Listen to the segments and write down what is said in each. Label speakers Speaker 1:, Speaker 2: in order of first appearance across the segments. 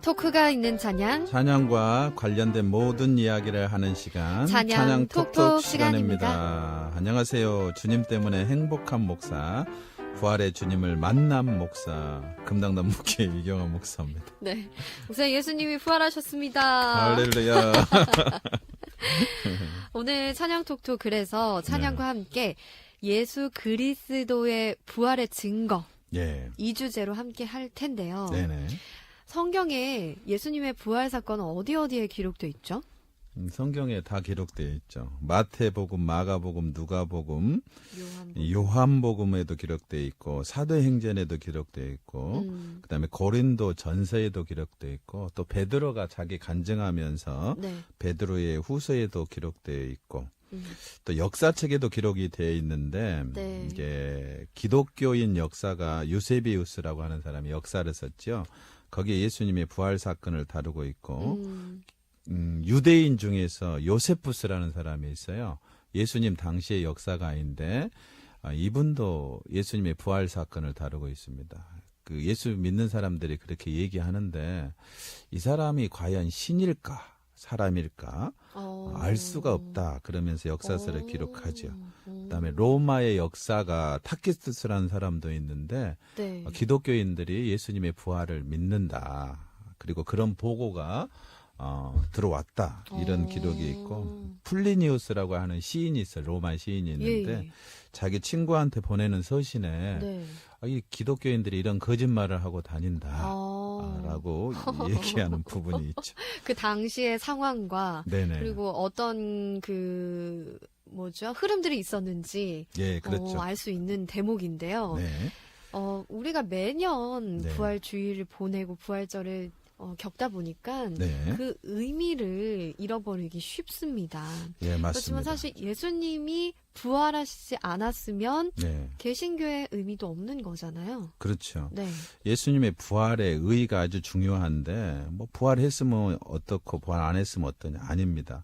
Speaker 1: 토크가 있는 찬양,
Speaker 2: 찬양과 관련된 모든 이야기를 하는 시간,
Speaker 1: 찬양 톡톡
Speaker 2: 시간입니다. 안녕하세요. 주님 때문에 행복한 목사, 부활의 주님을 만난 목사, 금당단 목회 이경환 목사입니다.
Speaker 1: 네, 목사님 예수님이 부활하셨습니다.
Speaker 2: 할렐루야.
Speaker 1: 오늘 찬양 톡톡 그래서 찬양과 함께 예수 그리스도의 부활의 증거
Speaker 2: 예.
Speaker 1: 이 주제로 함께 할 텐데요.
Speaker 2: 네네.
Speaker 1: 성경에 예수님의 부활 사건은 어디에 기록되어 있죠?
Speaker 2: 성경에 다 기록되어 있죠. 마태복음, 마가복음, 누가복음,
Speaker 1: 요한복음.
Speaker 2: 요한복음에도 기록되어 있고 사도행전에도 기록되어 있고 그다음에 고린도 전서에도 기록되어 있고 또 베드로가 자기 간증하면서
Speaker 1: 네.
Speaker 2: 베드로의 후서에도 기록되어 있고 또 역사책에도 기록이 되어 있는데
Speaker 1: 네.
Speaker 2: 이게 기독교인 역사가 유세비우스라고 하는 사람이 역사를 썼죠. 거기에 예수님의 부활 사건을 다루고 있고 유대인 중에서 요세푸스라는 사람이 있어요. 예수님 당시의 역사가인데 이분도 예수님의 부활 사건을 다루고 있습니다. 그 예수 믿는 사람들이 그렇게 얘기하는데 이 사람이 과연 신일까 사람일까 알 수가 없다 그러면서 역사서를 기록하죠. 그다음에 로마의 역사가 타키스투스라는 사람도 있는데
Speaker 1: 네.
Speaker 2: 기독교인들이 예수님의 부활을 믿는다. 그리고 그런 보고가 들어왔다. 이런 기록이 있고 플리니우스라고 하는 시인이 있어요. 로마 시인이 있는데
Speaker 1: 예.
Speaker 2: 자기 친구한테 보내는 서신에
Speaker 1: 네.
Speaker 2: 이 기독교인들이 이런 거짓말을 하고 다닌다. 라고 얘기하는 부분이 있죠.
Speaker 1: 그 당시의 상황과
Speaker 2: 네네.
Speaker 1: 그리고 어떤 흐름들이 있었는지
Speaker 2: 예, 그렇죠.
Speaker 1: 알 수 있는 대목인데요.
Speaker 2: 네.
Speaker 1: 우리가 매년
Speaker 2: 네.
Speaker 1: 부활 주일을 보내고 부활절을 겪다 보니까
Speaker 2: 네.
Speaker 1: 그 의미를 잃어버리기 쉽습니다.
Speaker 2: 예, 맞습니다.
Speaker 1: 그렇지만 사실 예수님이 부활하시지 않았으면
Speaker 2: 네.
Speaker 1: 개신교의 의미도 없는 거잖아요.
Speaker 2: 그렇죠.
Speaker 1: 네.
Speaker 2: 예수님의 부활의 의의가 아주 중요한데 뭐 부활했으면 어떻고 부활 안 했으면 어떠냐 아닙니다.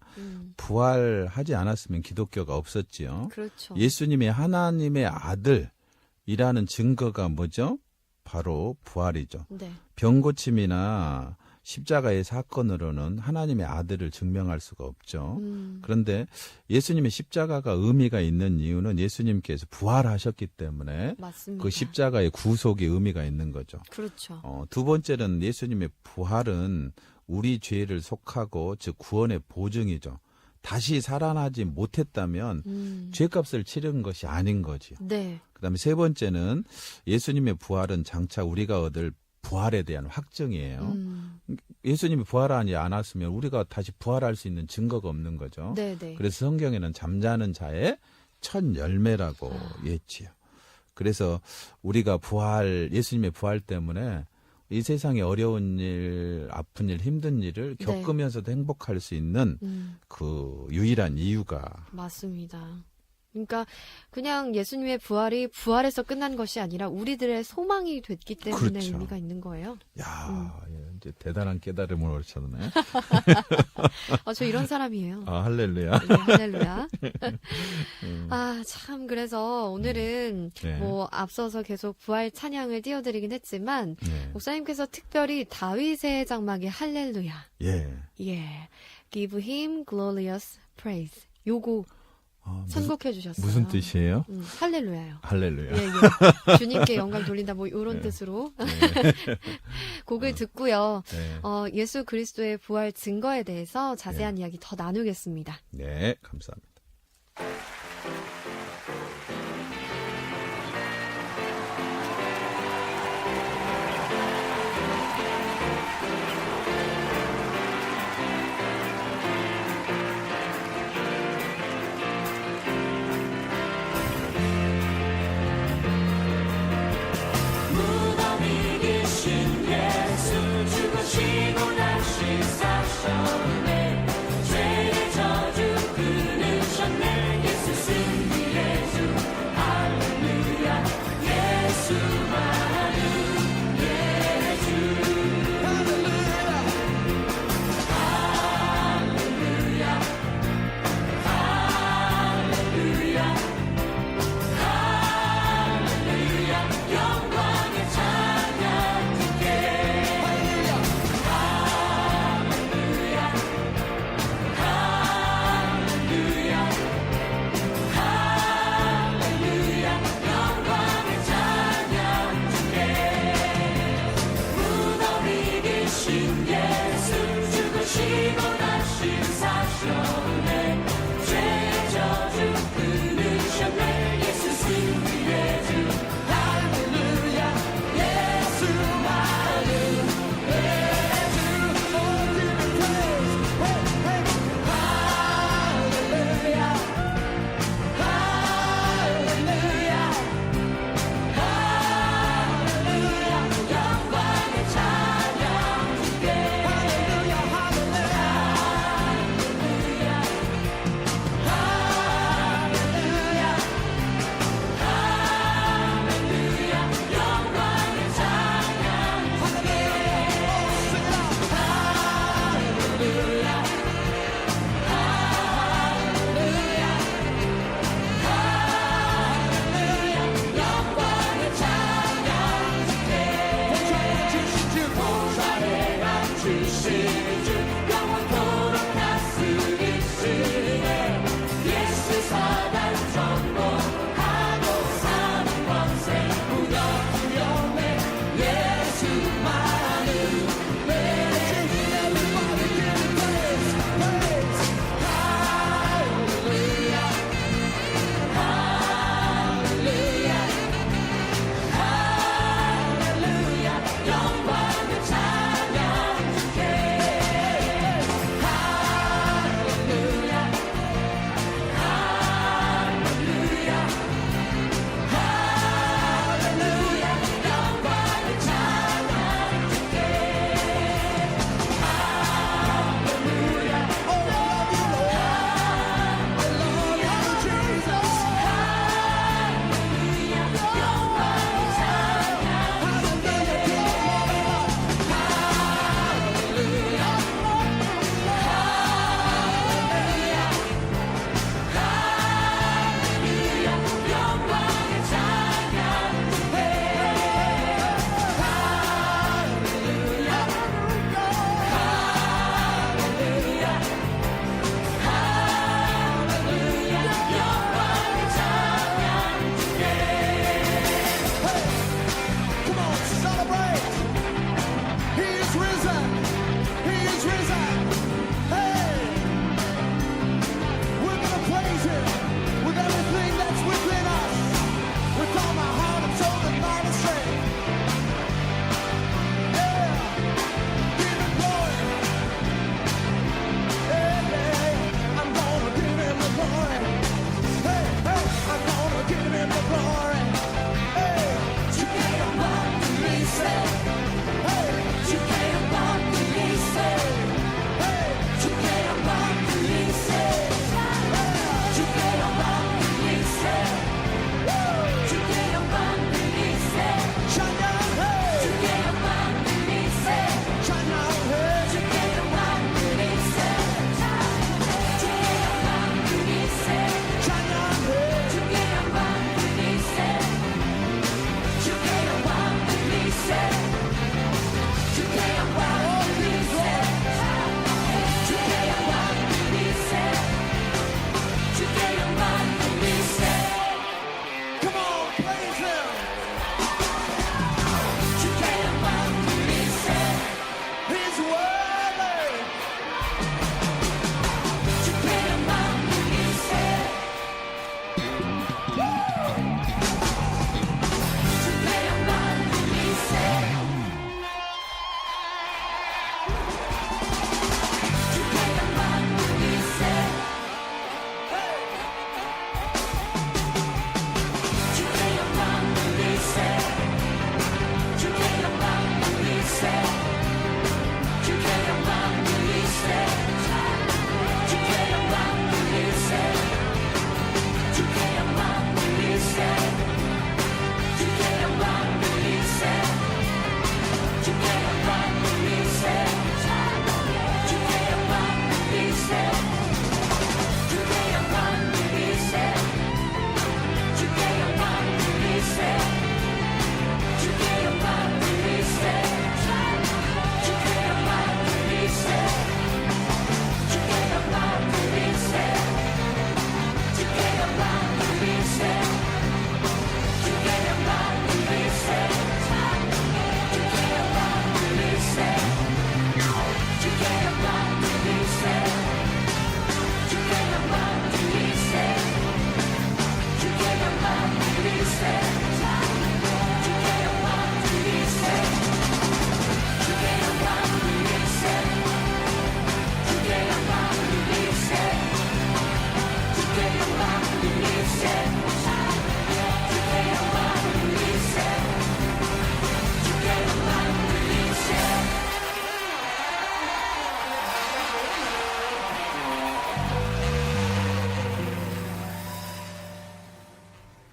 Speaker 2: 부활하지 않았으면 기독교가 없었지요.
Speaker 1: 그렇죠.
Speaker 2: 예수님이 하나님의 아들이라는 증거가 뭐죠? 바로 부활이죠.
Speaker 1: 네.
Speaker 2: 병고침이나 십자가의 사건으로는 하나님의 아들을 증명할 수가 없죠. 그런데 예수님의 십자가가 의미가 있는 이유는 예수님께서 부활하셨기 때문에
Speaker 1: 맞습니다.
Speaker 2: 그 십자가의 구속의 의미가 있는 거죠.
Speaker 1: 그렇죠.
Speaker 2: 두 번째는 예수님의 부활은 우리 죄를 속하고 즉 구원의 보증이죠. 다시 살아나지 못했다면 죄값을 치른 것이 아닌 거지요.
Speaker 1: 네.
Speaker 2: 그다음에 세 번째는 예수님의 부활은 장차 우리가 얻을 부활에 대한 확증이에요. 예수님이 부활하지 않았으면 우리가 다시 부활할 수 있는 증거가 없는 거죠.
Speaker 1: 네네.
Speaker 2: 그래서 성경에는 잠자는 자의 첫 열매라고 했지요. 그래서 우리가 예수님의 부활 때문에 이 세상에 어려운 일, 아픈 일, 힘든 일을
Speaker 1: 네.
Speaker 2: 겪으면서도 행복할 수 있는 그 유일한 이유가
Speaker 1: 맞습니다. 그러니까 그냥 예수님의 부활이 부활에서 끝난 것이 아니라 우리들의 소망이 됐기 때문에
Speaker 2: 그렇죠.
Speaker 1: 의미가 있는 거예요.
Speaker 2: 야, 이제 대단한 깨달음을 얻으셨네.
Speaker 1: 저 이런 사람이에요.
Speaker 2: 할렐루야.
Speaker 1: 네, 할렐루야. 참 그래서 오늘은
Speaker 2: 네.
Speaker 1: 앞서서 계속 부활 찬양을 띄워드리긴 했지만
Speaker 2: 네.
Speaker 1: 목사님께서 특별히 다윗의 장막의 할렐루야.
Speaker 2: 예.
Speaker 1: 예. Give him glorious praise. 요거 선곡해 주셨어요.
Speaker 2: 무슨 뜻이에요?
Speaker 1: 할렐루야요.
Speaker 2: 할렐루야.
Speaker 1: 예, 예. 주님께 영광 돌린다 이런 뜻으로 곡을 듣고요.
Speaker 2: 네.
Speaker 1: 예수 그리스도의 부활 증거에 대해서 자세한 이야기 더 나누겠습니다.
Speaker 2: 네, 감사합니다.
Speaker 3: 무덤이 계신 예수 죽으시고 다시 사셨네 죄의 저주 끊으셨네 예수 승리의 주 할렐루야 예수만은 예수 할렐루야 할렐루야 할렐루야 영광의 찬양 주께 할렐루야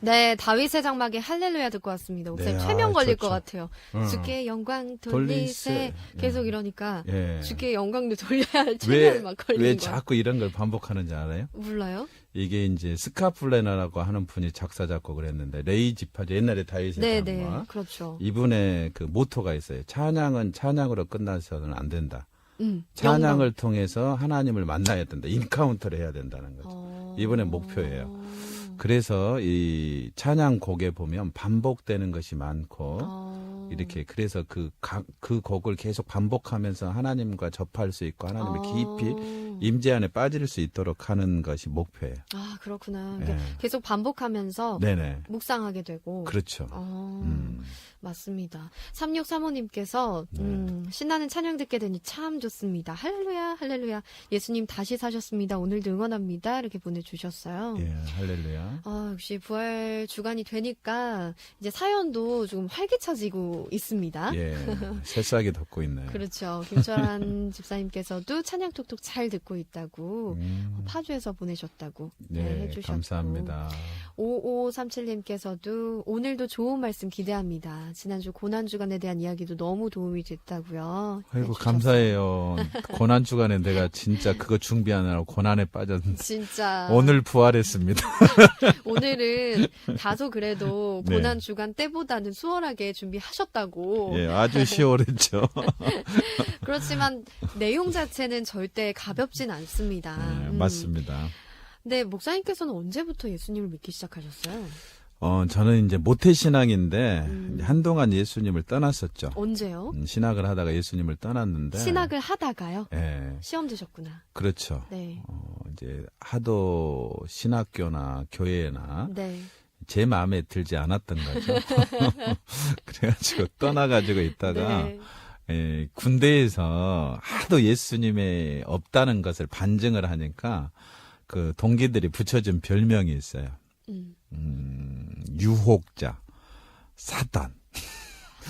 Speaker 1: 네, 다윗의 장막에 할렐루야 듣고 왔습니다. 목사님
Speaker 2: 네,
Speaker 1: 최면 걸릴
Speaker 2: 좋죠.
Speaker 1: 것 같아요. 주께 영광
Speaker 2: 돌리세.
Speaker 1: 돌리세. 계속 이러니까
Speaker 2: 예.
Speaker 1: 주께 영광도 돌려야 할 최면을 막 걸리는
Speaker 2: 왜
Speaker 1: 거야.
Speaker 2: 자꾸 이런 걸 반복하는지 알아요?
Speaker 1: 몰라요?
Speaker 2: 이게 이제 스카플레너라고 하는 분이 작사 작곡을 했는데 레이 지파죠. 옛날에 다윗의
Speaker 1: 네,
Speaker 2: 장막.
Speaker 1: 네, 그렇죠.
Speaker 2: 이분의 그 모토가 있어요. 찬양은 찬양으로 끝나서는 안 된다.
Speaker 1: 영광.
Speaker 2: 찬양을 통해서 하나님을 만나야 된다. 인카운터를 해야 된다는 거죠. 이번에 목표예요. 그래서 이 찬양곡에 보면 반복되는 것이 많고 이렇게 그래서 그 곡을 계속 반복하면서 하나님과 접할 수 있고 하나님의 깊이 임재 안에 빠질 수 있도록 하는 것이 목표예요.
Speaker 1: 아, 그렇구나.
Speaker 2: 예.
Speaker 1: 그러니까 계속 반복하면서
Speaker 2: 네네.
Speaker 1: 묵상하게 되고.
Speaker 2: 그렇죠.
Speaker 1: 맞습니다. 3635님께서 신나는 찬양 듣게 되니 참 좋습니다. 할렐루야 할렐루야. 예수님 다시 사셨습니다. 오늘도 응원합니다. 이렇게 보내주셨어요.
Speaker 2: 예, 할렐루야.
Speaker 1: 역시 부활 주간이 되니까 이제 사연도 조금 활기차지고 있습니다.
Speaker 2: 예, 새싹이 돋고 있네요.
Speaker 1: 그렇죠. 김철환 집사님께서도 찬양 톡톡 잘 듣고 있다고 파주에서 보내셨다고
Speaker 2: 네,
Speaker 1: 해주셨고.
Speaker 2: 감사합니다.
Speaker 1: 5537님께서도 오늘도 좋은 말씀 기대합니다. 지난주 고난주간에 대한 이야기도 너무 도움이 됐다고요.
Speaker 2: 아이고
Speaker 1: 해주셨어요.
Speaker 2: 감사해요. 고난 주간에 내가 진짜 그거 준비하느라고 고난에 빠졌는데
Speaker 1: 진짜
Speaker 2: 오늘 부활했습니다.
Speaker 1: 오늘은 다소 그래도
Speaker 2: 네.
Speaker 1: 고난주간 때보다는 수월하게 준비하셨다고.
Speaker 2: 예, 아주 시원했죠.
Speaker 1: 그렇지만 내용 자체는 절대 가볍진 않습니다.
Speaker 2: 네, 맞습니다.
Speaker 1: 네, 목사님께서는 언제부터 예수님을 믿기 시작하셨어요?
Speaker 2: 저는 이제 모태신앙인데 이제 한동안 예수님을 떠났었죠.
Speaker 1: 언제요?
Speaker 2: 신학을 하다가 예수님을 떠났는데.
Speaker 1: 신학을 하다가요?
Speaker 2: 예,
Speaker 1: 시험 드셨구나.
Speaker 2: 그렇죠.
Speaker 1: 네.
Speaker 2: 이제 하도 신학교나 교회나
Speaker 1: 네.
Speaker 2: 제 마음에 들지 않았던 거죠. 그래가지고 떠나가지고 있다가
Speaker 1: 네.
Speaker 2: 예, 군대에서 하도 예수님의 없다는 것을 반증을 하니까 그 동기들이 붙여준 별명이 있어요. 유혹자, 사단.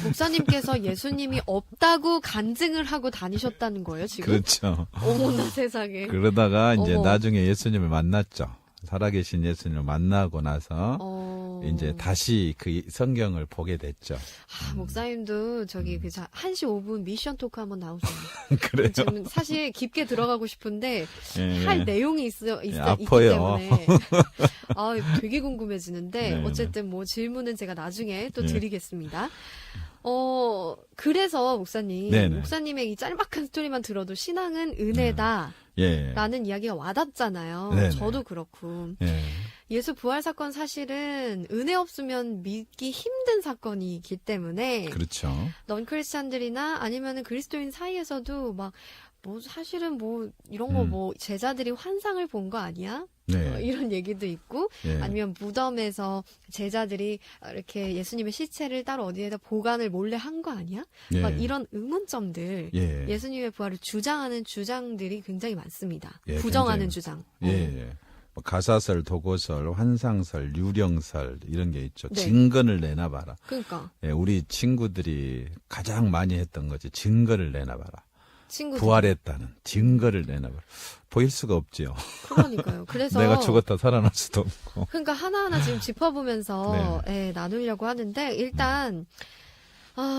Speaker 1: 목사님께서 예수님이 없다고 간증을 하고 다니셨다는 거예요, 지금?
Speaker 2: 그렇죠.
Speaker 1: 어머나 세상에.
Speaker 2: 그러다가 이제
Speaker 1: 어머.
Speaker 2: 나중에 예수님을 만났죠. 살아계신 예수님을 만나고 나서 이제 다시 그 성경을 보게 됐죠.
Speaker 1: 목사님도 저기 그 1시 5분 미션 토크 한번 나오세요.
Speaker 2: 그래요?
Speaker 1: 저는 사실 깊게 들어가고 싶은데
Speaker 2: 예.
Speaker 1: 할 내용이 있기
Speaker 2: 아파요.
Speaker 1: 때문에 되게 궁금해지는데
Speaker 2: 네,
Speaker 1: 어쨌든 뭐 질문은 제가 나중에 또
Speaker 2: 네.
Speaker 1: 드리겠습니다. 그래서 목사님,
Speaker 2: 네네.
Speaker 1: 목사님의 이 짤막한 스토리만 들어도 신앙은 은혜다.
Speaker 2: 예.
Speaker 1: 라는 이야기가 와닿잖아요.
Speaker 2: 네네.
Speaker 1: 저도 그렇고.
Speaker 2: 예.
Speaker 1: 예수 부활 사건 사실은 은혜 없으면 믿기 힘든 사건이기 때문에
Speaker 2: 그렇죠.
Speaker 1: 넌 크리스찬들이나 아니면은 그리스도인 사이에서도 막 뭐 사실은 뭐 이런 거 뭐 제자들이 환상을 본 거 아니야?
Speaker 2: 네.
Speaker 1: 이런 얘기도 있고
Speaker 2: 예.
Speaker 1: 아니면 무덤에서 제자들이 이렇게 예수님의 시체를 따로 어디에다 보관을 몰래 한 거 아니야?
Speaker 2: 예.
Speaker 1: 막 이런 의문점들
Speaker 2: 예.
Speaker 1: 예수님의 부활을 주장하는 주장들이 굉장히 많습니다.
Speaker 2: 예,
Speaker 1: 부정하는
Speaker 2: 굉장히
Speaker 1: 주장.
Speaker 2: 예. 뭐 가사설, 도고설, 환상설, 유령설 이런 게 있죠.
Speaker 1: 네.
Speaker 2: 증거를 내놔봐라.
Speaker 1: 그러니까
Speaker 2: 예, 우리 친구들이 가장 많이 했던 거지. 증거를 내놔봐라.
Speaker 1: 친구들
Speaker 2: 부활했다는 증거를 내놔봐라. 보일 수가 없지요.
Speaker 1: 그러니까요. 그래서
Speaker 2: 내가 죽었다 살아날 수도 없고.
Speaker 1: 그러니까 하나하나 지금 짚어보면서 나누려고 하는데 일단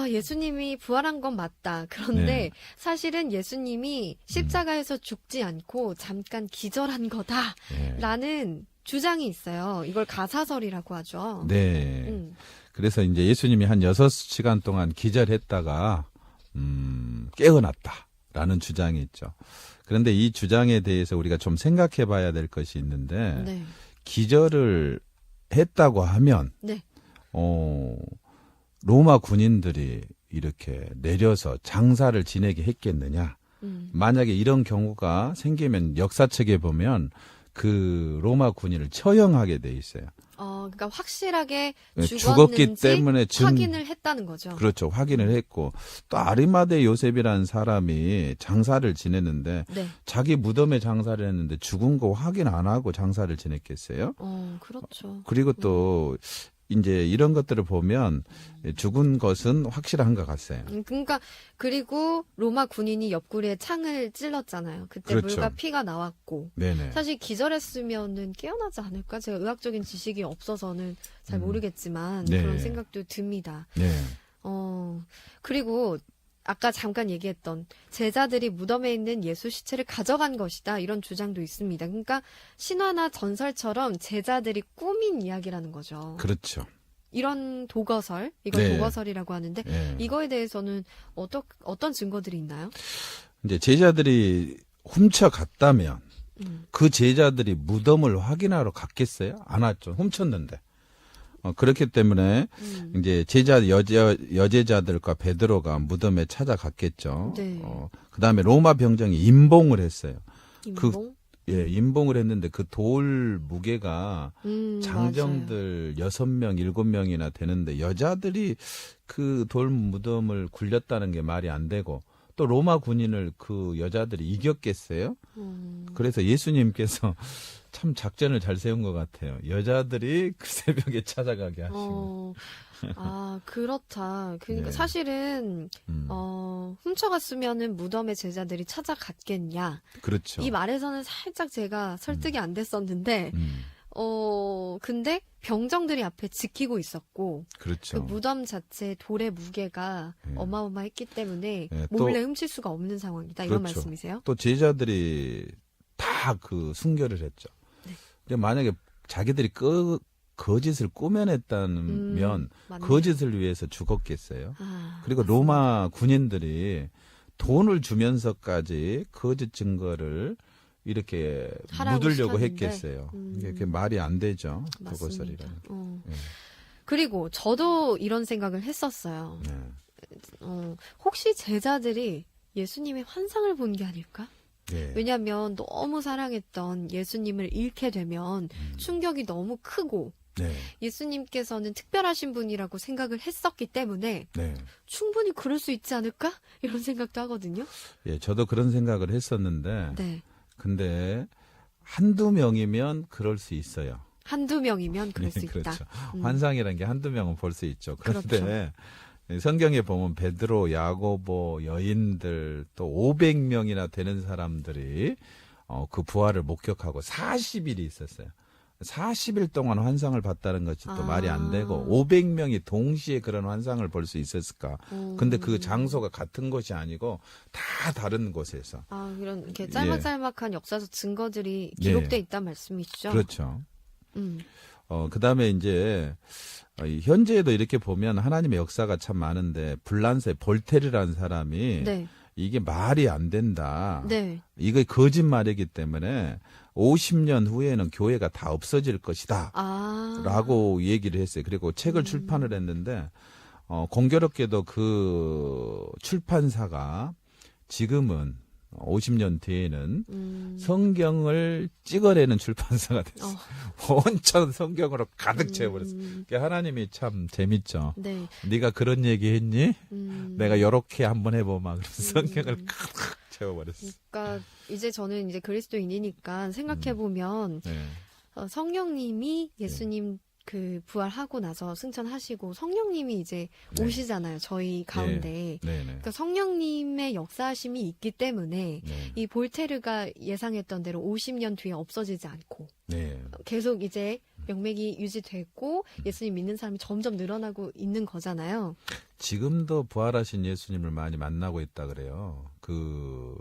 Speaker 1: 예수님이 부활한 건 맞다. 그런데
Speaker 2: 네.
Speaker 1: 사실은 예수님이 십자가에서 죽지 않고 잠깐 기절한
Speaker 2: 예.
Speaker 1: 거다라는 주장이 있어요. 이걸 가사설이라고 하죠.
Speaker 2: 네.
Speaker 1: 음.
Speaker 2: 그래서 이제 예수님이 한 6시간 동안 기절했다가 깨어났다라는 주장이 있죠. 그런데 이 주장에 대해서 우리가 좀 생각해 봐야 될 것이 있는데
Speaker 1: 네.
Speaker 2: 기절을 했다고 하면
Speaker 1: 네.
Speaker 2: 로마 군인들이 이렇게 내려서 장사를 지내게 했겠느냐? 만약에 이런 경우가 생기면 역사책에 보면 그 로마 군인을 처형하게 돼 있어요.
Speaker 1: 그러니까 확실하게
Speaker 2: 죽었기
Speaker 1: 죽었는지
Speaker 2: 때문에
Speaker 1: 확인을 했다는 거죠.
Speaker 2: 그렇죠. 확인을 했고 또 아리마대 요셉이라는 사람이 장사를 지냈는데
Speaker 1: 네.
Speaker 2: 자기 무덤에 장사를 했는데 죽은 거 확인 안 하고 장사를 지냈겠어요?
Speaker 1: 그렇죠.
Speaker 2: 그리고 또 이제 이런 것들을 보면 죽은 것은 확실한 것 같아요.
Speaker 1: 그러니까 그리고 로마 군인이 옆구리에 창을 찔렀잖아요. 그때
Speaker 2: 그렇죠.
Speaker 1: 물과 피가 나왔고
Speaker 2: 네네.
Speaker 1: 사실 기절했으면은 깨어나지 않을까? 제가 의학적인 지식이 없어서는 잘 모르겠지만
Speaker 2: 네.
Speaker 1: 그런 생각도 듭니다.
Speaker 2: 네.
Speaker 1: 그리고 아까 잠깐 얘기했던 제자들이 무덤에 있는 예수 시체를 가져간 것이다. 이런 주장도 있습니다. 그러니까 신화나 전설처럼 제자들이 꾸민 이야기라는 거죠.
Speaker 2: 그렇죠.
Speaker 1: 이런 도거설, 이걸
Speaker 2: 네.
Speaker 1: 도거설이라고 하는데
Speaker 2: 네.
Speaker 1: 이거에 대해서는 어떤 증거들이 있나요?
Speaker 2: 이제 제자들이 훔쳐갔다면 그 제자들이 무덤을 확인하러 갔겠어요? 안 왔죠. 훔쳤는데. 그렇기 때문에 이제 여제자들과 베드로가 무덤에 찾아갔겠죠.
Speaker 1: 네.
Speaker 2: 그다음에 로마 병정이 임봉을 했어요.
Speaker 1: 임봉?
Speaker 2: 예, 임봉을 했는데 그 돌 무게가 장정들 6명, 7명이나 되는데 여자들이 그 돌 무덤을 굴렸다는 게 말이 안 되고 또 로마 군인을 그 여자들이 이겼겠어요? 그래서 예수님께서 참 작전을 잘 세운 것 같아요. 여자들이 그 새벽에 찾아가게 하시고.
Speaker 1: 그렇다. 그러니까
Speaker 2: 네.
Speaker 1: 사실은 훔쳐갔으면은 무덤에 제자들이 찾아갔겠냐.
Speaker 2: 그렇죠.
Speaker 1: 이 말에서는 살짝 제가 설득이 안 됐었는데 근데 병정들이 앞에 지키고 있었고
Speaker 2: 그렇죠.
Speaker 1: 그 무덤 자체 돌의 무게가
Speaker 2: 네.
Speaker 1: 어마어마했기 때문에
Speaker 2: 네,
Speaker 1: 몰래 훔칠 수가 없는 상황이다. 이런
Speaker 2: 그렇죠.
Speaker 1: 말씀이세요?
Speaker 2: 또 제자들이 다 그 순결을 했죠.
Speaker 1: 네.
Speaker 2: 근데 만약에 자기들이 거짓을 꾸며냈다면
Speaker 1: 맞네요.
Speaker 2: 거짓을 위해서 죽었겠어요. 그리고
Speaker 1: 맞습니다.
Speaker 2: 로마 군인들이 돈을 주면서까지 거짓 증거를 이렇게
Speaker 1: 하라고
Speaker 2: 묻으려고
Speaker 1: 시켰는데.
Speaker 2: 했겠어요. 이게 그게 말이 안 되죠.
Speaker 1: 맞습니다.
Speaker 2: 도거설이라는. 예.
Speaker 1: 그리고 저도 이런 생각을 했었어요.
Speaker 2: 네.
Speaker 1: 혹시 제자들이 예수님의 환상을 본 게 아닐까?
Speaker 2: 네.
Speaker 1: 왜냐하면 너무 사랑했던 예수님을 잃게 되면 충격이 너무 크고
Speaker 2: 네.
Speaker 1: 예수님께서는 특별하신 분이라고 생각을 했었기 때문에
Speaker 2: 네.
Speaker 1: 충분히 그럴 수 있지 않을까? 이런 생각도 하거든요.
Speaker 2: 예, 저도 그런 생각을 했었는데,
Speaker 1: 네.
Speaker 2: 근데 한두 명이면 그럴 수 있어요.
Speaker 1: 한두 명이면 그럴
Speaker 2: 예,
Speaker 1: 수 있다.
Speaker 2: 그렇죠. 환상이라는 게 한두 명은 볼 수 있죠. 그런데
Speaker 1: 그렇죠.
Speaker 2: 성경에 보면 베드로, 야고보, 여인들 또 500명이나 되는 사람들이 그 부활을 목격하고 40일이 있었어요. 40일 동안 환상을 봤다는 것이 또 말이 안 되고 500명이 동시에 그런 환상을 볼 수 있었을까? 근데 그 장소가 같은 곳이 아니고 다 다른 곳에서.
Speaker 1: 이런 이렇게 짤막짤막한 역사적 증거들이 기록돼 있단 말씀이시죠?
Speaker 2: 그렇죠.
Speaker 1: 음.
Speaker 2: 그다음에 이제 현재에도 이렇게 보면 하나님의 역사가 참 많은데 불란서의 볼테르라는 사람이
Speaker 1: 네.
Speaker 2: 이게 말이 안 된다.
Speaker 1: 네.
Speaker 2: 이게 거짓말이기 때문에 50년 후에는 교회가 다 없어질 것이다. 라고 얘기를 했어요. 그리고 책을 출판을 했는데 공교롭게도 그 출판사가 지금은 50년 뒤에는 성경을 찍어내는 출판사가 됐어요. 온천 성경으로 가득 채워버렸어요. 그러니까 하나님이 참 재밌죠.
Speaker 1: 네.
Speaker 2: 네가 그런 얘기 했니? 내가 요렇게 한번 해보마. 그래서 성경을 가득 채워버렸어요.
Speaker 1: 그러니까 이제 저는 이제 그리스도인이니까 생각해 보면
Speaker 2: 네.
Speaker 1: 성령님이 예수님 그 부활하고 나서 승천하시고 성령님이 이제
Speaker 2: 네.
Speaker 1: 오시잖아요. 저희 가운데.
Speaker 2: 네.
Speaker 1: 그러니까 성령님의 역사하심이 있기 때문에
Speaker 2: 네.
Speaker 1: 이 볼테르가 예상했던 대로 50년 뒤에 없어지지 않고
Speaker 2: 네.
Speaker 1: 계속 이제 명맥이 유지되고 예수님 믿는 사람이 점점 늘어나고 있는 거잖아요.
Speaker 2: 지금도 부활하신 예수님을 많이 만나고 있다 그래요. 그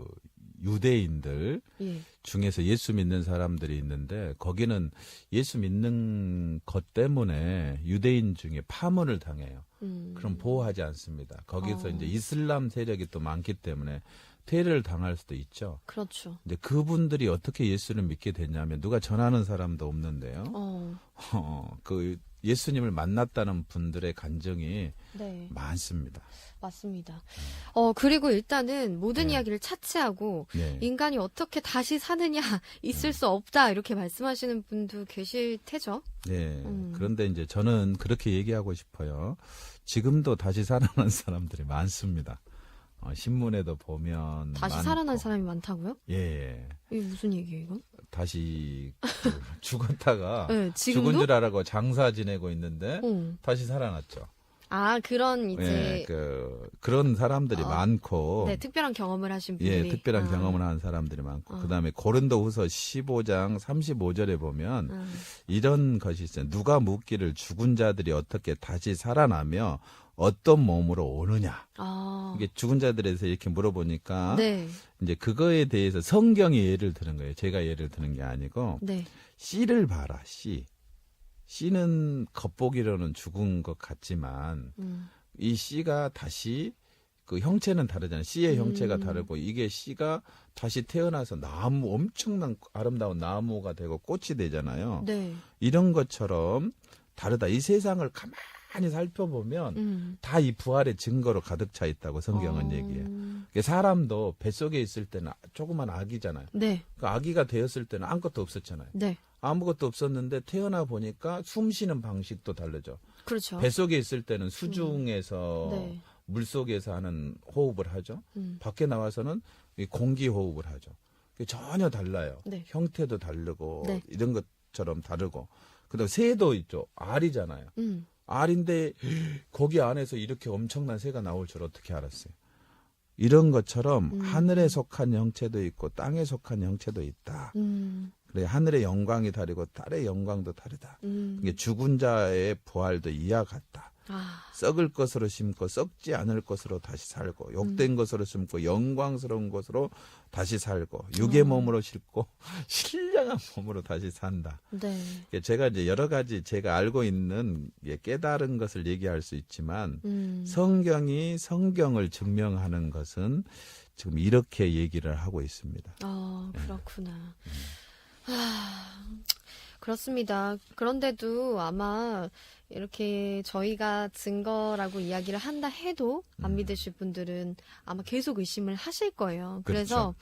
Speaker 2: 유대인들
Speaker 1: 예.
Speaker 2: 중에서 예수 믿는 사람들이 있는데 거기는 예수 믿는 것 때문에 유대인 중에 파문을 당해요. 그럼 보호하지 않습니다. 거기서 이제 이슬람 세력이 또 많기 때문에 퇴를 당할 수도 있죠.
Speaker 1: 그렇죠.
Speaker 2: 근데 그분들이 어떻게 예수를 믿게 됐냐면 누가 전하는 사람도 없는데요. 그 예수님을 만났다는 분들의 간증이
Speaker 1: 네.
Speaker 2: 많습니다.
Speaker 1: 맞습니다. 그리고 일단은 모든 이야기를 차치하고
Speaker 2: 네.
Speaker 1: 인간이 어떻게 다시 사느냐 있을 수 없다 이렇게 말씀하시는 분도 계실 테죠.
Speaker 2: 네. 그런데 이제 저는 그렇게 얘기하고 싶어요. 지금도 다시 살아난 사람들이 많습니다. 신문에도 보면
Speaker 1: 다시
Speaker 2: 많고.
Speaker 1: 살아난 사람이 많다고요?
Speaker 2: 예.
Speaker 1: 이게 무슨 얘기예요, 이건?
Speaker 2: 다시 죽었다가
Speaker 1: 네,
Speaker 2: 죽은
Speaker 1: 지금도?
Speaker 2: 줄 알고 장사 지내고 있는데 다시 살아났죠.
Speaker 1: 아, 그런 이제
Speaker 2: 그런 사람들이 많고
Speaker 1: 네, 특별한 경험을 하신 분들이
Speaker 2: 특별한 경험을 한 사람들이 많고 그다음에 고린도후서 15장 35절에 보면 이런 것이 있어요. 누가 묻기를 죽은 자들이 어떻게 다시 살아나며 어떤 몸으로 오느냐. 이게 죽은 자들에 대해서 이렇게 물어보니까
Speaker 1: 네.
Speaker 2: 이제 그거에 대해서 성경이 예를 드는 거예요. 제가 예를 드는 게 아니고
Speaker 1: 네.
Speaker 2: 씨를 봐라. 씨는 겉보기로는 죽은 것 같지만 이 씨가 다시 그 형체는 다르잖아요. 씨의 형체가 다르고 이게 씨가 다시 태어나서 나무 엄청난 아름다운 나무가 되고 꽃이 되잖아요.
Speaker 1: 네.
Speaker 2: 이런 것처럼 다르다. 이 세상을 가만히 살펴보면 다 이 부활의 증거로 가득 차 있다고 성경은 얘기해요. 사람도 뱃속에 있을 때는 조그만 아기잖아요.
Speaker 1: 네.
Speaker 2: 그 아기가 되었을 때는 아무것도 없었잖아요.
Speaker 1: 네.
Speaker 2: 아무것도 없었는데 태어나 보니까 숨 쉬는 방식도 다르죠.
Speaker 1: 그렇죠.
Speaker 2: 뱃속에 있을 때는 수중에서
Speaker 1: 네.
Speaker 2: 물속에서 하는 호흡을 하죠. 밖에 나와서는 이 공기 호흡을 하죠. 전혀 달라요.
Speaker 1: 네.
Speaker 2: 형태도 다르고
Speaker 1: 네.
Speaker 2: 이런 것처럼 다르고. 그다음 새도 있죠. 알이잖아요. 알인데 거기 안에서 이렇게 엄청난 새가 나올 줄 어떻게 알았어요? 이런 것처럼 하늘에 속한 형체도 있고 땅에 속한 형체도 있다. 그래 하늘의 영광이 다르고 딸의 영광도 다르다. 이게 죽은 자의 부활도 이와 같다. 썩을 것으로 심고 썩지 않을 것으로 다시 살고 욕된 것으로 심고 영광스러운 것으로 다시 살고 육의 몸으로 싣고 신령한 몸으로 다시 산다.
Speaker 1: 네.
Speaker 2: 제가 이제 여러 가지 제가 알고 있는 깨달은 것을 얘기할 수 있지만 성경이 성경을 증명하는 것은 지금 이렇게 얘기를 하고 있습니다.
Speaker 1: 그렇구나. 그렇습니다. 그런데도 아마 이렇게 저희가 증거라고 이야기를 한다 해도 안 믿으실 분들은 아마 계속 의심을 하실 거예요. 그래서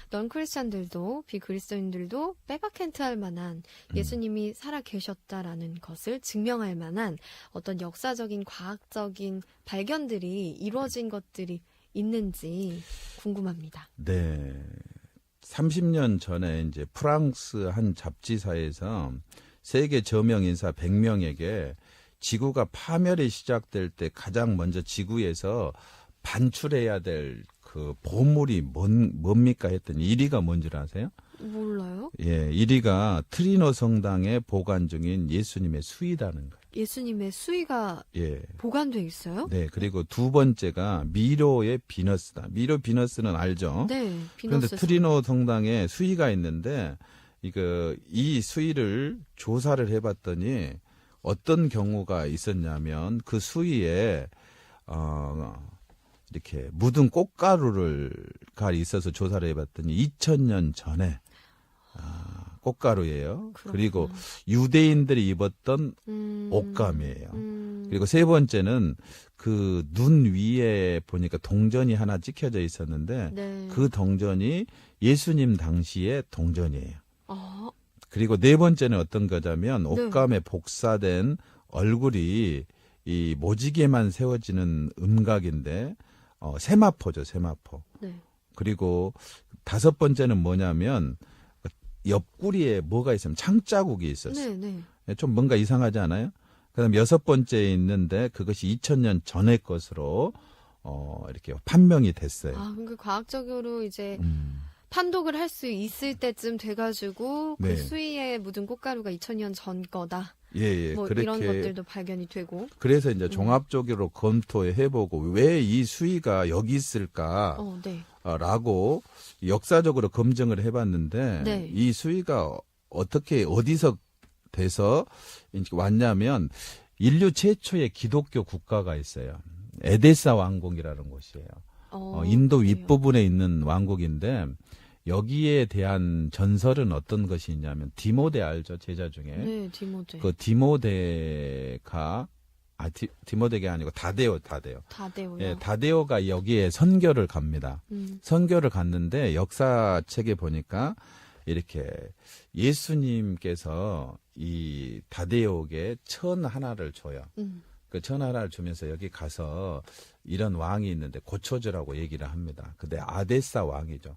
Speaker 1: 넌 크리스찬들도 비그리스도인들도 빼박캔트할 만한 예수님이 살아 계셨다라는 것을 증명할 만한 어떤 역사적인 과학적인 발견들이 이루어진 것들이 있는지 궁금합니다.
Speaker 2: 네. 30년 전에 이제 프랑스 한 잡지사에서 세계 저명 인사 100명에게 지구가 파멸이 시작될 때 가장 먼저 지구에서 반출해야 될 그 보물이 뭡니까 했더니 1위가 뭔지 아세요?
Speaker 1: 몰라요?
Speaker 2: 예, 1위가 트리노 성당에 보관 중인 예수님의 수의라는 거예요.
Speaker 1: 예수님의 수의가 보관돼 있어요?
Speaker 2: 네, 그리고 두 번째가 미로의 비너스다. 미로 비너스는 알죠?
Speaker 1: 네,
Speaker 2: 그런데
Speaker 1: 비너스
Speaker 2: 트리노 성당에 수의가 있는데 이 수의를 조사를 해봤더니 어떤 경우가 있었냐면 그 수의에 이렇게 묻은 꽃가루가 있어서 조사를 해봤더니 2000년 전에 꽃가루예요.
Speaker 1: 그렇구나.
Speaker 2: 그리고 유대인들이 입었던 옷감이에요. 그리고 세 번째는 그 눈 위에 보니까 동전이 하나 찍혀져 있었는데
Speaker 1: 네.
Speaker 2: 그 동전이 예수님 당시의 동전이에요. 그리고 네 번째는 어떤 거냐면 옷감에 복사된 얼굴이 이 모지게만 세워지는 음각인데 세마포죠, 세마포.
Speaker 1: 네.
Speaker 2: 그리고 다섯 번째는 뭐냐면 옆구리에 뭐가 있으면 창자국이 있었어요.
Speaker 1: 네.
Speaker 2: 좀 뭔가 이상하지 않아요? 그다음 여섯 번째에 있는데 그것이 2000년 전의 것으로 이렇게 판명이 됐어요.
Speaker 1: 그러니까 과학적으로 이제 판독을 할 수 있을 때쯤 돼가지고 그 수위에 묻은 꽃가루가 2000년 전 거다. 뭐
Speaker 2: 그렇게
Speaker 1: 이런 것들도 발견이 되고.
Speaker 2: 그래서 이제 종합적으로 검토해보고 왜 이 수위가 여기 있을까? 라고 역사적으로 검증을 해봤는데 이 수위가 어디서 돼서 왔냐면 인류 최초의 기독교 국가가 있어요. 에데사 왕국이라는 곳이에요. 인도 윗부분에 있는 왕국인데 여기에 대한 전설은 어떤 것이 있냐면 디모데 알죠? 제자 중에.
Speaker 1: 네, 디모데.
Speaker 2: 그 디모데가 디모데가 아니고 다데오요. 예, 다데오가 여기에 선교를 갑니다. 선교를 갔는데 역사책에 보니까 이렇게 예수님께서 이 다데오에게 천 하나를 줘요. 그 천 하나를 주면서 여기 가서 이런 왕이 있는데 고쳐주라고 얘기를 합니다. 근데 아데사 왕이죠.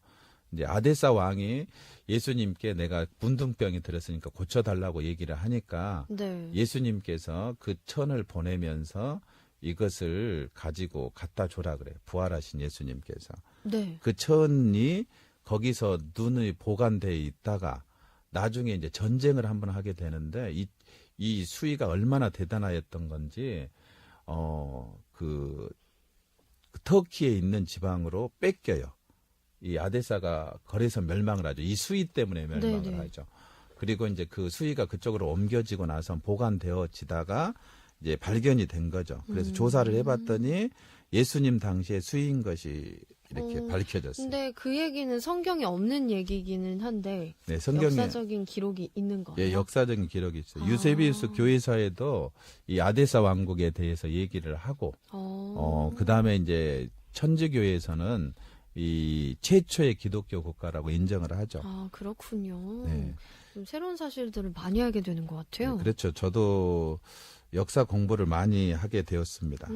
Speaker 2: 이제 아데사 왕이 예수님께 내가 문둥병이 들었으니까 고쳐달라고 얘기를 하니까
Speaker 1: 네.
Speaker 2: 예수님께서 그 천을 보내면서 이것을 가지고 갖다 줘라 그래요. 부활하신 예수님께서.
Speaker 1: 네.
Speaker 2: 그 천이 거기서 눈이 보관되어 있다가 나중에 이제 전쟁을 한번 하게 되는데 이 수위가 얼마나 대단하였던 건지 그 터키에 있는 지방으로 뺏겨요. 이 아데사가 거래서 멸망을 하죠. 이 수위 때문에 멸망을
Speaker 1: 네네.
Speaker 2: 하죠. 그리고 이제 그 수위가 그쪽으로 옮겨지고 나서 보관되어지다가 이제 발견이 된 거죠. 그래서 조사를 해봤더니 예수님 당시에 수위인 것이 이렇게 밝혀졌어요.
Speaker 1: 근데 그 얘기는 성경에 없는 얘기기는 한데
Speaker 2: 네, 성경에
Speaker 1: 역사적인 기록이 있는 거예요.
Speaker 2: 예, 역사적인 기록이 있어요.
Speaker 1: 아.
Speaker 2: 유세비우스 교회사에도 이 아데사 왕국에 대해서 얘기를 하고, 그 다음에 이제 천주교에서는 이 최초의 기독교 국가라고 인정을 하죠.
Speaker 1: 아, 그렇군요.
Speaker 2: 네.
Speaker 1: 좀 새로운 사실들을 많이 알게 되는 것 같아요.
Speaker 2: 네, 그렇죠. 저도 역사 공부를 많이 하게 되었습니다.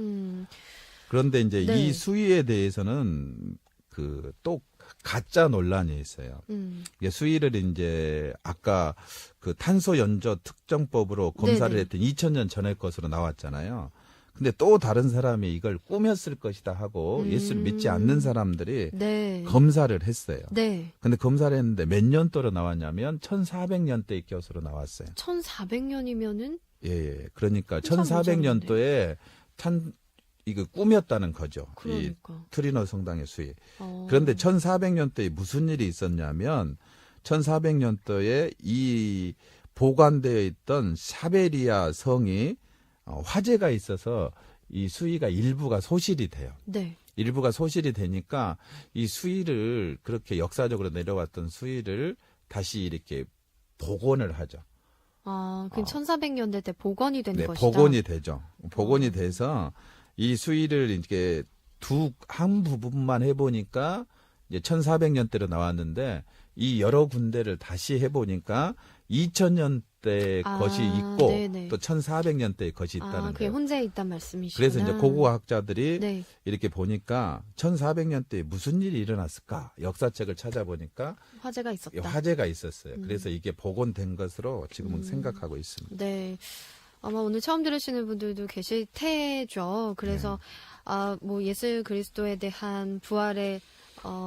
Speaker 2: 그런데 이제
Speaker 1: 네.
Speaker 2: 이 수위에 대해서는 그 또 가짜 논란이 있어요. 이게 수위를 이제 아까 그 탄소 연조 특정법으로 검사를
Speaker 1: 네네.
Speaker 2: 했더니 2000년 전의 것으로 나왔잖아요. 근데 또 다른 사람이 이걸 꾸몄을 것이다 하고 예수를 믿지 않는 사람들이
Speaker 1: 네.
Speaker 2: 검사를 했어요.
Speaker 1: 네.
Speaker 2: 근데 검사를 했는데 몇 년도로 나왔냐면 1400년대의 것으로 나왔어요.
Speaker 1: 1400년이면은
Speaker 2: 예. 그러니까
Speaker 1: 한참
Speaker 2: 1400년도에 이거 꾸몄다는 거죠. 이
Speaker 1: 그러니까.
Speaker 2: 트리노 성당의 수위. 그런데 1400년도에 무슨 일이 있었냐면 1400년도에 이 보관되어 있던 사베리아 성이 화재가 있어서 이 수위가 일부가 소실이 돼요.
Speaker 1: 네.
Speaker 2: 일부가 소실이 되니까 이 수위를 그렇게 역사적으로 내려왔던 수위를 다시 이렇게 복원을 하죠.
Speaker 1: 아, 그 1400년대 때 복원이 된
Speaker 2: 네,
Speaker 1: 것이다.
Speaker 2: 복원이 되죠. 복원이 돼서 이 수위를 이렇게 한 부분만 해보니까 이제 1400년대로 나왔는데 이 여러 군데를 다시 해보니까 2000년대 것이 있고
Speaker 1: 네네.
Speaker 2: 또 1400년대의 것이 있다는
Speaker 1: 그게
Speaker 2: 거예요.
Speaker 1: 혼재 있단 말씀이시구나.
Speaker 2: 그래서 이제 고고학자들이
Speaker 1: 네.
Speaker 2: 이렇게 보니까 1400년대에 무슨 일이 일어났을까? 역사책을 찾아보니까
Speaker 1: 화재가 있었다.
Speaker 2: 화재가 있었어요. 그래서 이게 복원된 것으로 지금은 생각하고 있습니다.
Speaker 1: 네. 아마 오늘 처음 들으시는 분들도 계실 테죠. 그래서 뭐 예수 그리스도에 대한 부활의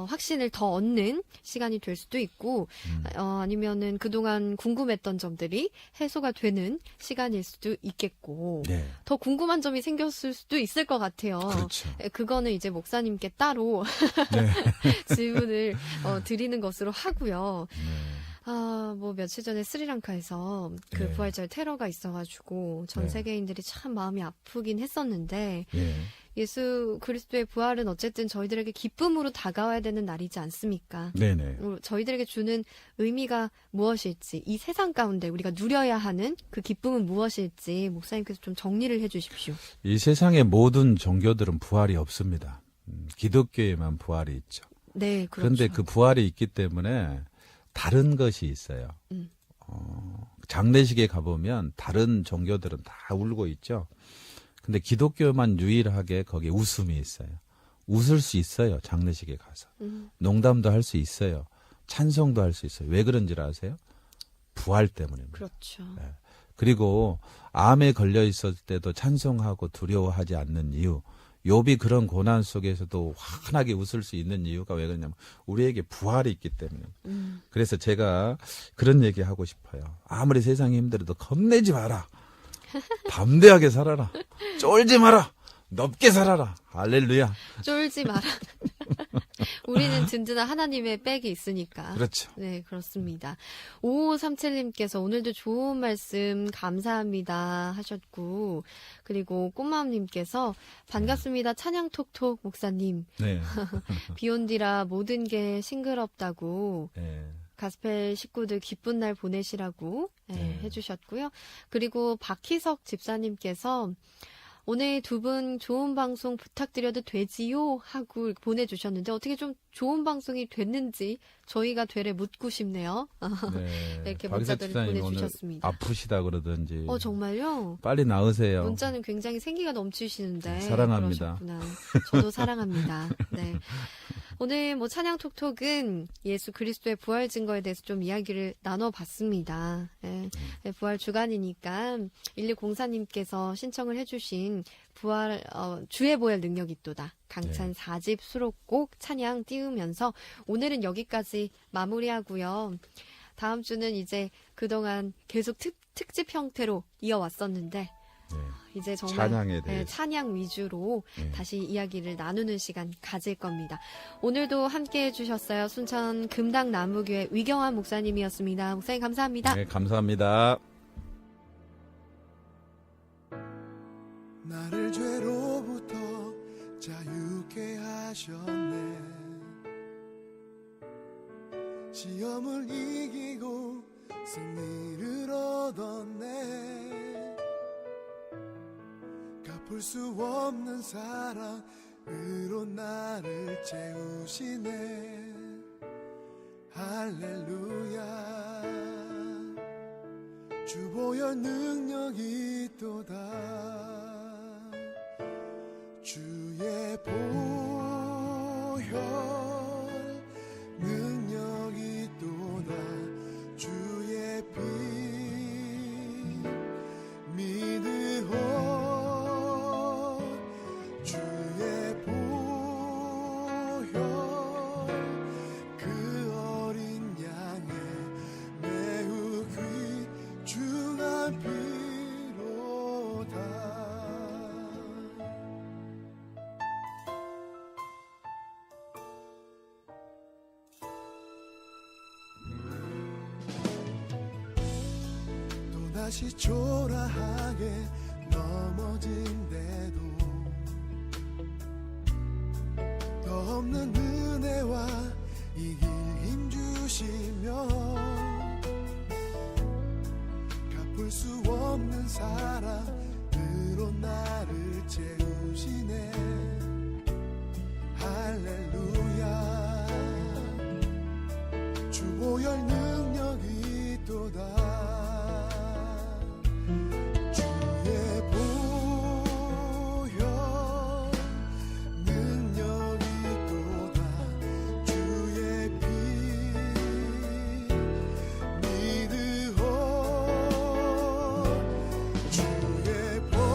Speaker 1: 확신을 더 얻는 시간이 될 수도 있고, 아니면은 그동안 궁금했던 점들이 해소가 되는 시간일 수도 있겠고,
Speaker 2: 네.
Speaker 1: 더 궁금한 점이 생겼을 수도 있을 것 같아요.
Speaker 2: 그렇죠.
Speaker 1: 그거는 이제 목사님께 따로
Speaker 2: 네.
Speaker 1: 질문을 드리는 것으로 하고요.
Speaker 2: 네.
Speaker 1: 뭐 며칠 전에 스리랑카에서 그
Speaker 2: 네.
Speaker 1: 부활절 테러가 있어가지고 전
Speaker 2: 네.
Speaker 1: 세계인들이 참 마음이 아프긴 했었는데,
Speaker 2: 예.
Speaker 1: 예수 그리스도의 부활은 어쨌든 저희들에게 기쁨으로 다가와야 되는 날이지 않습니까?
Speaker 2: 네네.
Speaker 1: 저희들에게 주는 의미가 무엇일지, 이 세상 가운데 우리가 누려야 하는 그 기쁨은 무엇일지 목사님께서 좀 정리를 해주십시오.
Speaker 2: 이 세상의 모든 종교들은 부활이 없습니다. 기독교에만 부활이 있죠.
Speaker 1: 네, 그렇죠.
Speaker 2: 그런데 그 부활이 있기 때문에 다른 것이 있어요. 장례식에 가보면 다른 종교들은 다 울고 있죠. 근데 기독교만 유일하게 거기에 웃음이 있어요. 웃을 수 있어요. 장례식에 가서. 농담도 할 수 있어요. 찬송도 할 수 있어요. 왜 그런지 아세요? 부활 때문입니다.
Speaker 1: 그렇죠.
Speaker 2: 네. 그리고 암에 걸려 있을 때도 찬송하고 두려워하지 않는 이유. 욥이 그런 고난 속에서도 환하게 웃을 수 있는 이유가 왜 그러냐면 우리에게 부활이 있기 때문에. 그래서 제가 그런 얘기 하고 싶어요. 아무리 세상이 힘들어도 겁내지 마라. 담대하게 살아라. 쫄지 마라. 넓게 살아라. 할렐루야.
Speaker 1: 쫄지 마라. 우리는 든든한 하나님의 백이 있으니까.
Speaker 2: 그렇죠.
Speaker 1: 네, 그렇습니다. 5537님께서 오늘도 좋은 말씀 감사합니다 하셨고, 그리고 꽃마음님께서 반갑습니다. 찬양톡톡 목사님.
Speaker 2: 네.
Speaker 1: 비온디라 모든 게 싱그럽다고
Speaker 2: 네.
Speaker 1: 가스펠 식구들 기쁜 날 보내시라고 해주셨고요. 그리고 박희석 집사님께서 오늘 두 분 좋은 방송 부탁드려도 되지요? 하고 보내주셨는데 어떻게 좀 좋은 방송이 됐는지 저희가 되레 묻고 싶네요.
Speaker 2: 네.
Speaker 1: 이렇게
Speaker 2: 박희석
Speaker 1: 문자들을
Speaker 2: 집사님
Speaker 1: 보내주셨습니다.
Speaker 2: 오늘 아프시다 그러던지.
Speaker 1: 정말요?
Speaker 2: 빨리 나으세요.
Speaker 1: 문자는 굉장히 생기가 넘치시는데
Speaker 2: 사랑합니다.
Speaker 1: 그러셨구나. 저도 사랑합니다. 네. 오늘 뭐 찬양 톡톡은 예수 그리스도의 부활 증거에 대해서 좀 이야기를 나눠봤습니다. 예, 부활 주간이니까 1204님께서 신청을 해주신 부활 주의 보혈 능력이 있도다. 강찬 4집 수록곡 찬양 띄우면서 오늘은 여기까지 마무리하고요. 다음 주는 이제 그동안 계속 특집 형태로 이어왔었는데 이제 정말
Speaker 2: 찬양에 대해서.
Speaker 1: 찬양 위주로 다시 이야기를 나누는 시간 가질 겁니다. 오늘도 함께 해주셨어요. 순천 금당 나무교회 위경환 목사님이었습니다. 목사님 감사합니다.
Speaker 2: 네, 감사합니다.
Speaker 4: 나를 죄로부터 자유케 하셨네. 시험을 이기고 승리를 얻었네. 갚을 수 없는 사랑으로 나를 채우시네. 할렐루야. 주보혈 능력이 있도다. 주의 보혈 능력이 있도다. 주의 피 믿으오. 주의 보혈 그 어린 양의 매우 귀중한 피로다. 또다시 초라하게 넘어진대도 더 없는 은혜와 이길 힘 주시며 갚을 수 없는 사랑으로 나를 채우시네. 할렐루야. 주보혈 능력이 있도다. 주의 보혈 능력이 있도다. 주의 피 믿으오. 주의 보혈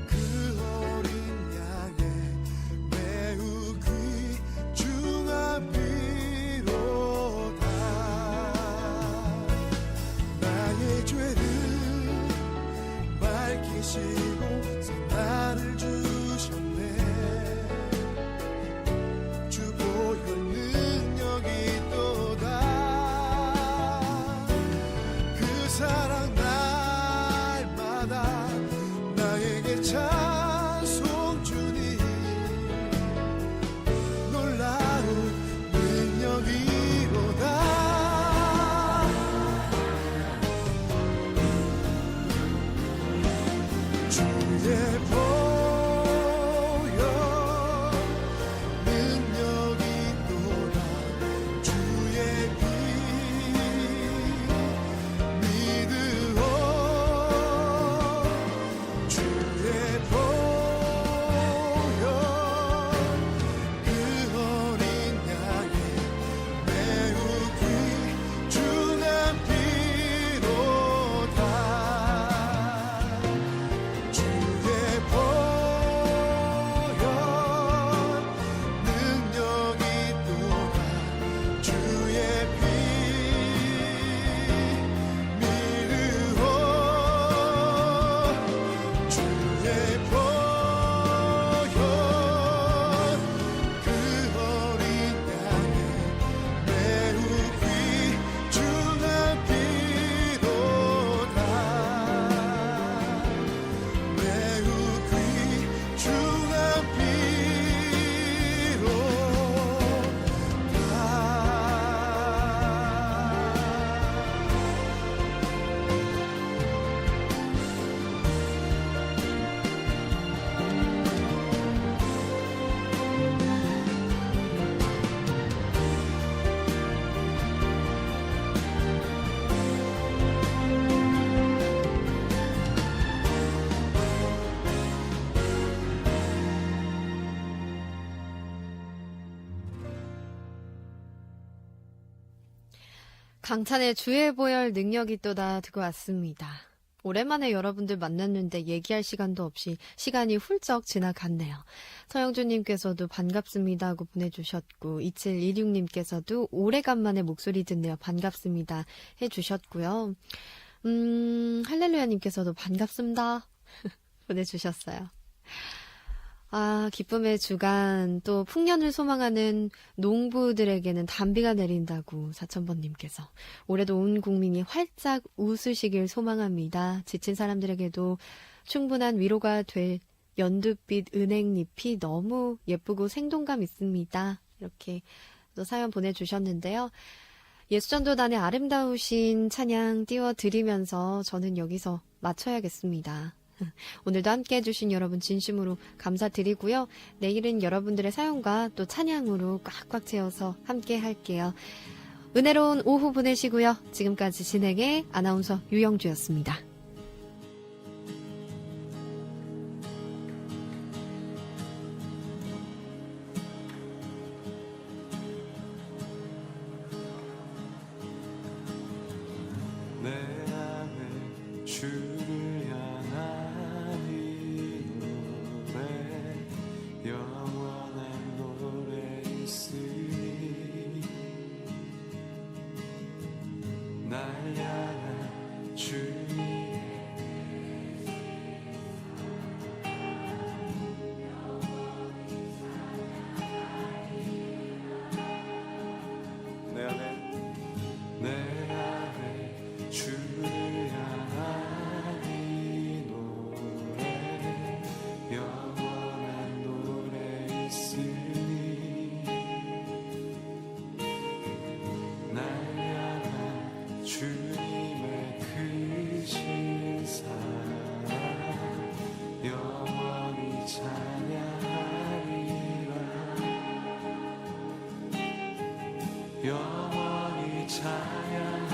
Speaker 4: 그 어린 양의 매우 귀중한 피로다. 나의 죄를 밝히시고 선한을 주셨네. 주 보혈 능력이 있도다. 그 사랑 날마다 나에게 찬송 주니. 놀라운 능력이로다. 주의 보혈 능력이 있도다. 주의 피 믿으오. 주의 보혈 그 어린 양의 매우 귀중한 피로다. 주의 보혈
Speaker 1: 강찬의 주의 보혈 능력이 또다 듣고 왔습니다. 오랜만에 여러분들 만났는데 얘기할 시간도 없이 시간이 훌쩍 지나갔네요. 서영주님께서도 반갑습니다 하고 보내주셨고 2726님께서도 오래간만에 목소리 듣네요. 반갑습니다 해주셨고요. 할렐루야님께서도 반갑습니다 보내주셨어요. 아, 기쁨의 주간, 또 풍년을 소망하는 농부들에게는 단비가 내린다고 4000번님께서. 올해도 온 국민이 활짝 웃으시길 소망합니다. 지친 사람들에게도 충분한 위로가 될 연두빛 은행잎이 너무 예쁘고 생동감 있습니다. 이렇게 또 사연 보내주셨는데요. 예수전도단의 아름다우신 찬양 띄워드리면서 저는 여기서 마쳐야겠습니다. 오늘도 함께 해주신 여러분 진심으로 감사드리고요. 내일은 여러분들의 사연과 또 찬양으로 꽉꽉 채워서 함께 할게요. 은혜로운 오후 보내시고요. 지금까지 진행의 아나운서 유영주였습니다.
Speaker 4: 내 안에 주를 향한 이 노래 영원한 노래 있으니 날 향한 주님의 내 안에 주를 향한 이 노래 영원한 노래 있으니 날 향한 주님의 크신 사랑 영원히 찬양하리라 영원히 찬양하리라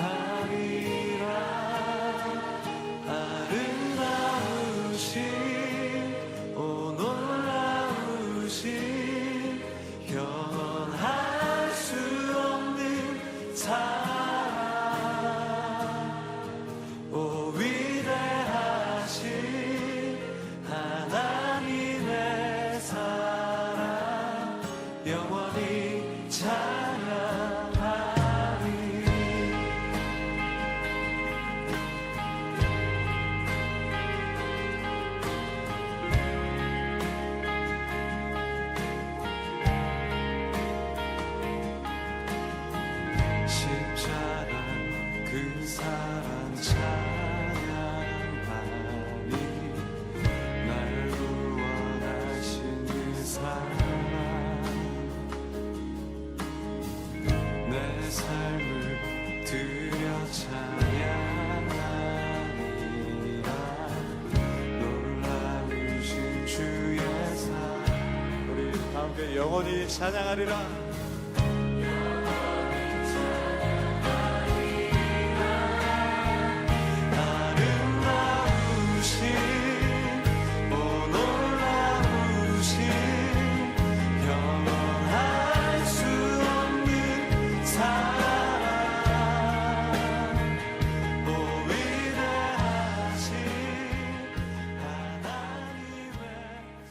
Speaker 4: 아름다우신 오 놀라우신 경험할 수 없는 사랑 오 위대하신 하나님의 사랑 영원히 찬양하리 십자가 그 사랑 찬양하리 날 구원하신 그 사랑 내 삶을 드려 찬양하리라 놀라우신 주의 사랑 우리 다 함께 영원히 찬양하리라 아름다우신 오 놀라우신 영원할 수 없는 사랑 오 위대하신 하나님의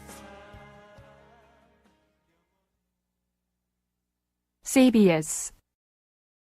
Speaker 4: 사랑
Speaker 5: CBS